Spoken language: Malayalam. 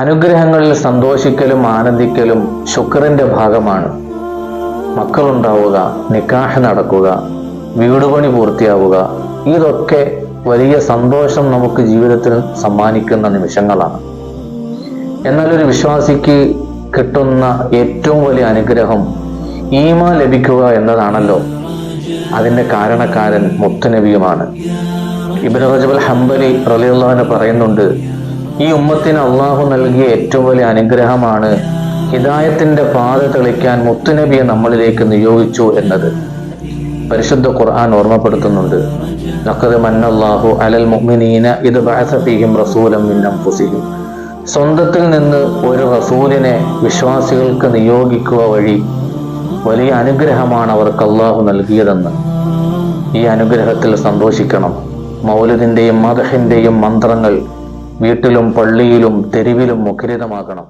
അനുഗ്രഹങ്ങളിൽ സന്തോഷിക്കലും ആനന്ദിക്കലും ശുക്റിന്റെ ഭാഗമാണ്. മക്കളുണ്ടാവുക, നിക്കാഹ് നടക്കുക, വീടുപണി പൂർത്തിയാവുക, ഇതൊക്കെ വലിയ സന്തോഷം നമുക്ക് ജീവിതത്തിൽ സമ്മാനിക്കുന്ന നിമിഷങ്ങളാണ്. എന്നാൽ ഒരു വിശ്വാസിക്ക് കിട്ടുന്ന ഏറ്റവും വലിയ അനുഗ്രഹം ഈമാൻ ലഭിക്കുക എന്നതാണല്ലോ. അതിന്റെ കാരണക്കാരൻ മുത്തുനബിയുമാണ്. ഇബ്നു റജബ് ഹംബലി റളിയല്ലാഹു അൻഹു പറയുന്നുണ്ട്, ഈ ഉമ്മത്തിന് അള്ളാഹു നൽകിയ ഏറ്റവും വലിയ അനുഗ്രഹമാണ് ഹിദായത്തിന്റെ പാത തെളിക്കാൻ മുത്തുനബിയെ നമ്മളിലേക്ക് നിയോഗിച്ചു എന്നത്. പരിശുദ്ധ ഖുർആൻ ഓർമ്മപ്പെടുത്തുന്നുണ്ട്, ലഖദ് മന്നല്ലാഹു അലൽ മുഅ്മിനീന ഇദ് ബഅസ ഫീഹിം റസൂലൻ മിൻ അൻഫുസിഹിം. സ്വന്തത്തിൽ നിന്ന് ഒരു റസൂലിനെ വിശ്വാസികൾക്ക് നിയോഗിക്കുക വഴി വലിയ അനുഗ്രഹമാണ് അവർക്ക് അള്ളാഹു നൽകിയതെന്ന്. ഈ അനുഗ്രഹത്തിൽ സന്തോഷിക്കണം. മൗലിദിന്റെയും മദ്ഹിന്റെയും മന്ത്രങ്ങൾ വീട്ടിലും പള്ളിയിലും തെരുവിലും മുഖരിതമാകണം.